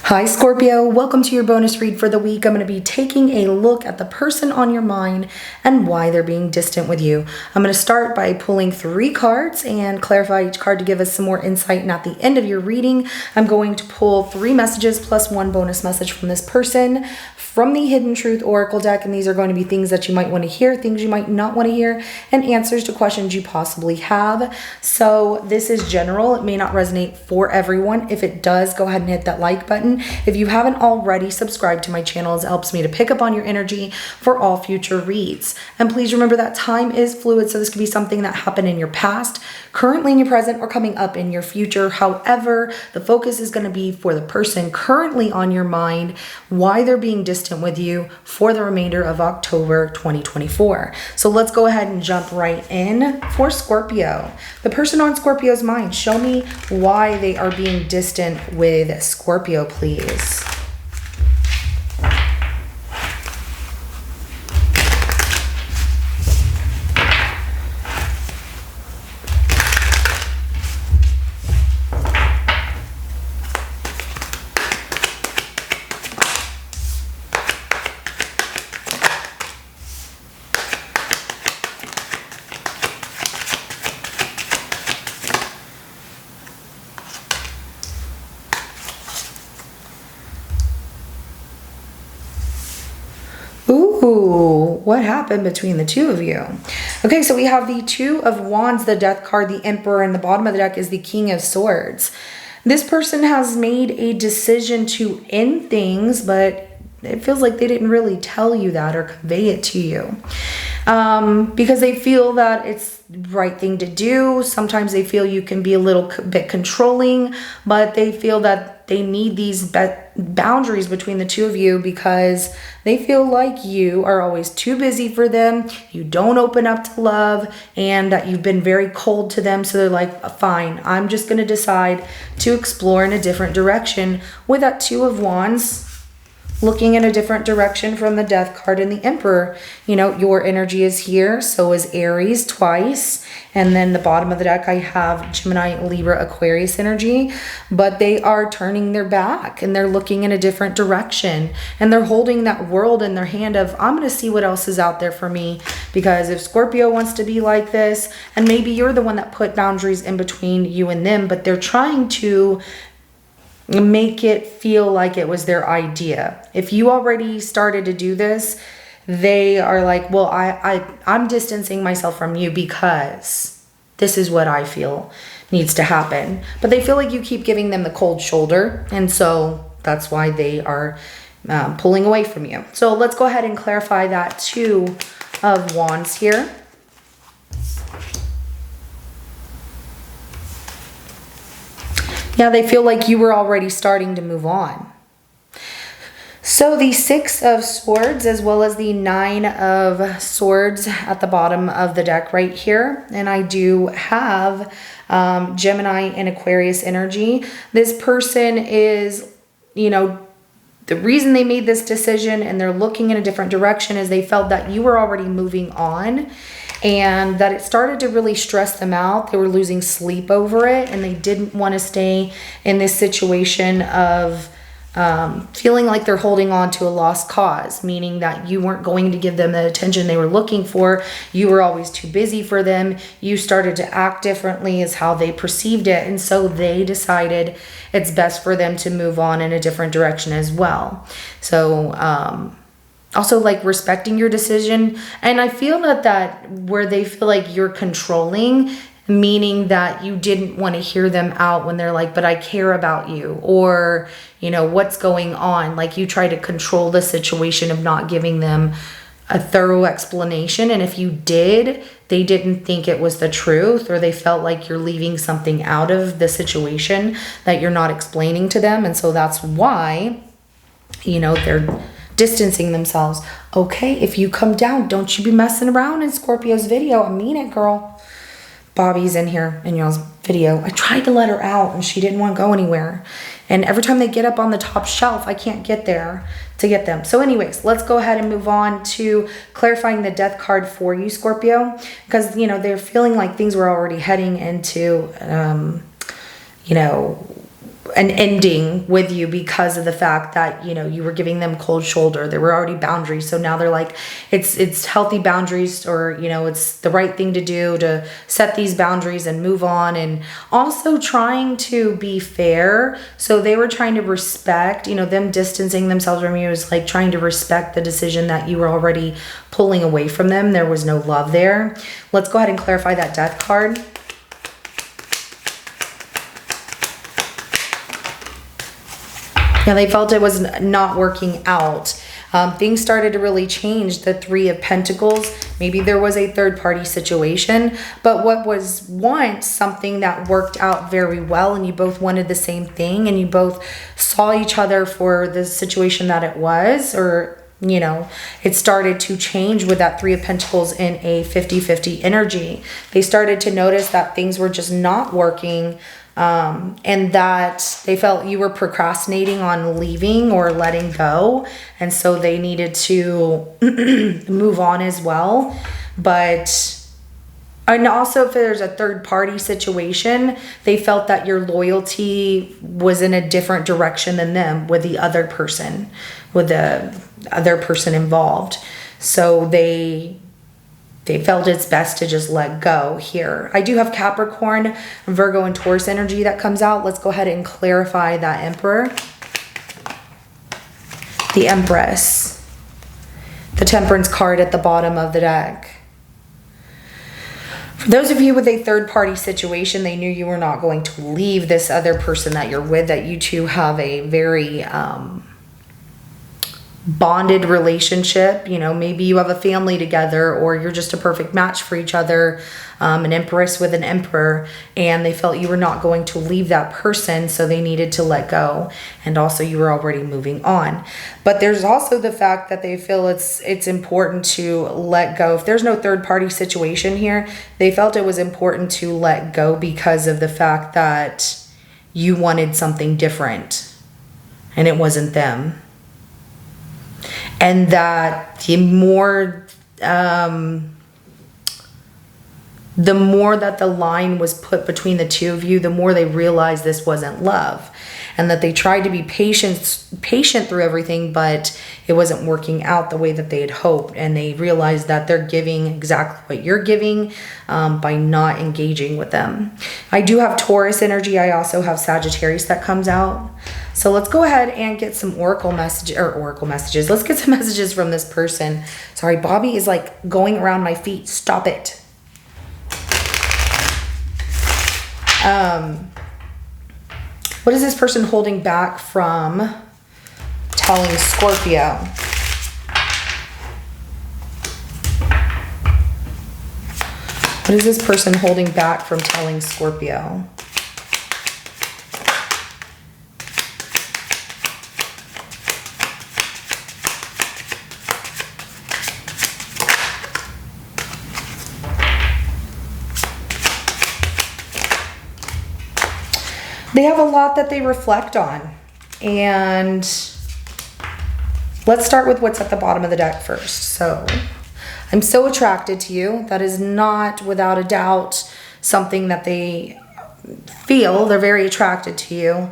Hi Scorpio, welcome to your bonus read for the week. I'm going to be taking a look at the person on your mind and why they're being distant with you. I'm going to start by pulling 3 cards and clarify each card to give us some more insight. And at the end of your reading, I'm going to pull 3 messages plus 1 bonus message from this person from the Hidden Truth Oracle deck. And these are going to be things that you might want to hear, things you might not want to hear, and answers to questions you possibly have. So this is general. It may not resonate for everyone. If it does, go ahead and hit that like button. If you haven't already subscribed to my channel, it helps me to pick up on your energy for all future reads. And please remember that time is fluid, so this could be something that happened in your past, currently in your present, or coming up in your future. However, the focus is going to be for the person currently on your mind, why they're being distant with you for the remainder of October 2024. So let's go ahead and jump right in for Scorpio. The person on Scorpio's mind, show me why they are being distant with Scorpio, please. Ooh, what happened between the two of you? Okay, so we have the Two of Wands, the Death card, the Emperor, and the bottom of the deck is the King of Swords. This person has made a decision to end things, but it feels like they didn't really tell you that or convey it to you. Because they feel that it's the right thing to do. Sometimes they feel you can be a little bit controlling, but they feel that they need these boundaries between the two of you because they feel like you are always too busy for them. You don't open up to love, and that you've been very cold to them. So they're like, fine, I'm just going to decide to explore in a different direction. With that Two of Wands, looking in a different direction from the Death card and the Emperor. You know, your energy is here, so is Aries twice. And then the bottom of the deck, I have Gemini, Libra, Aquarius energy. But they are turning their back and they're looking in a different direction. And they're holding that world in their hand of, I'm going to see what else is out there for me. Because if Scorpio wants to be like this, and maybe you're the one that put boundaries in between you and them, but they're trying to make it feel like it was their idea. If you already started to do this, they are like, well, I'm distancing myself from you because this is what I feel needs to happen. But they feel like you keep giving them the cold shoulder, and so that's why they are pulling away from you. So let's go ahead and clarify that Two of Wands here. Yeah, they feel like you were already starting to move on. So the Six of Swords as well as the Nine of Swords at the bottom of the deck right here. And I do have Gemini and Aquarius energy. This person is, you know, the reason they made this decision and they're looking in a different direction is they felt that you were already moving on. And that it started to really stress them out. They were losing sleep over it, and they didn't want to stay in this situation of feeling like they're holding on to a lost cause, meaning that you weren't going to give them the attention they were looking for. You were always too busy for them. You started to act differently is how they perceived it. And so they decided it's best for them to move on in a different direction as well. So, also like respecting your decision. And I feel that where they feel like you're controlling, meaning that you didn't want to hear them out when they're like, but I care about you, or, you know, what's going on? Like you try to control the situation of not giving them a thorough explanation. And if you did, they didn't think it was the truth, or they felt like you're leaving something out of the situation that you're not explaining to them. And so that's why, you know, they're distancing themselves. Okay, if you come down, don't you be messing around in Scorpio's video. I mean it, girl. Bobby's in here in y'all's video. I tried to let her out and she didn't want to go anywhere. And every time they get up on the top shelf, I can't get there to get them. So anyways, let's go ahead and move on to clarifying the Death card for you, Scorpio. Because, you know, they're feeling like things were already heading into, you know, an ending with you because of the fact that, you know, you were giving them cold shoulder. There were already boundaries. So now they're like, it's healthy boundaries, or, you know, it's the right thing to do to set these boundaries and move on. And also trying to be fair. So they were trying to respect, you know, them distancing themselves from you is like trying to respect the decision that you were already pulling away from them. There was no love there. Let's go ahead and clarify that death card. Yeah, they felt it was not working out. Things started to really change. The Three of Pentacles, maybe there was a third party situation, but what was once something that worked out very well, and you both wanted the same thing, and you both saw each other for the situation that it was, or, you know, it started to change with that Three of Pentacles in a 50-50 energy. They started to notice that things were just not working, and that they felt you were procrastinating on leaving or letting go. And so they needed to move on as well. And also if there's a third party situation, they felt that your loyalty was in a different direction than them with the other person, with the other person involved. So they felt it's best to just let go here. I do have Capricorn, Virgo, and Taurus energy that comes out. Let's go ahead and clarify that Emperor. The Empress. The Temperance card at the bottom of the deck. For those of you with a third party situation, they knew you were not going to leave this other person that you're with, that you two have a very bonded relationship. You know, maybe you have a family together, or you're just a perfect match for each other. An Empress with an Emperor, and they felt you were not going to leave that person, so they needed to let go. And also you were already moving on. But there's also the fact that they feel it's important to let go. If there's no third party situation here, they felt it was important to let go because of the fact that you wanted something different and it wasn't them. And that the more that the line was put between the two of you, the more they realized this wasn't love. And that they tried to be patient through everything, but it wasn't working out the way that they had hoped. And they realized that they're giving exactly what you're giving by not engaging with them. I do have Taurus energy. I also have Sagittarius that comes out. So let's go ahead and get some oracle messages. Let's get some messages from this person. Sorry, Bobby is like going around my feet. Stop it. What is this person holding back from telling Scorpio? What is this person holding back from telling Scorpio? They have a lot that they reflect on. And let's start with what's at the bottom of the deck first. So, I'm so attracted to you. That is not, without a doubt, something that they feel. They're very attracted to you.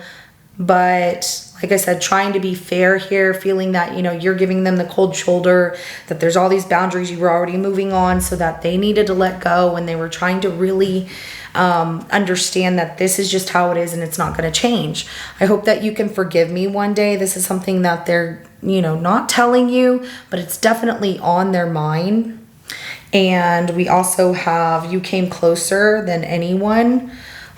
But like I said, trying to be fair here, feeling that, you know, you're giving them the cold shoulder, that there's all these boundaries you were already moving on, so that they needed to let go, and they were trying to really understand that this is just how it is and it's not going to change. I hope that you can forgive me one day. This is something that they're, you know, not telling you, but it's definitely on their mind. And we also have you came closer than anyone,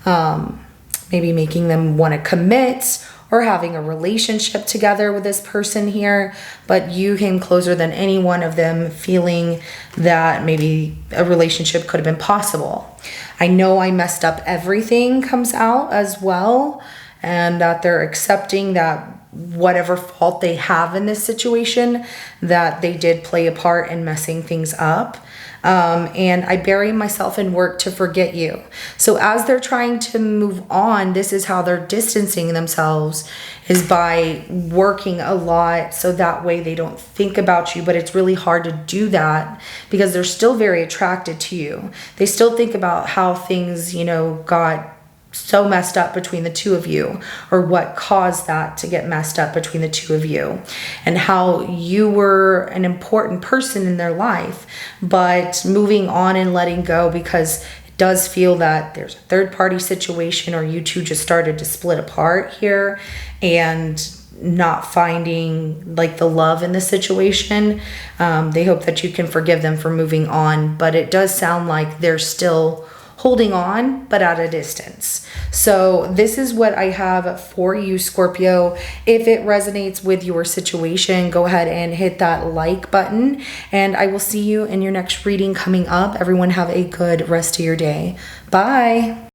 maybe making them want to commit or having a relationship together with this person here, but you came closer than any one of them, feeling that maybe a relationship could have been possible. I know I messed up everything comes out as well, and that they're accepting that whatever fault they have in this situation, that they did play a part in messing things up. And I bury myself in work to forget you. So as they're trying to move on, this is how they're distancing themselves, is by working a lot, so that way they don't think about you. But it's really hard to do that because they're still very attracted to you. They still think about how things, you know, got so messed up between the two of you, or what caused that to get messed up between the two of you, and how you were an important person in their life, but moving on and letting go, because it does feel that there's a third party situation, or you two just started to split apart here and not finding like the love in the situation. They hope that you can forgive them for moving on, but it does sound like they're still holding on, but at a distance. So this is what I have for you, Scorpio. If it resonates with your situation, go ahead and hit that like button, and I will see you in your next reading coming up. Everyone have a good rest of your day. Bye.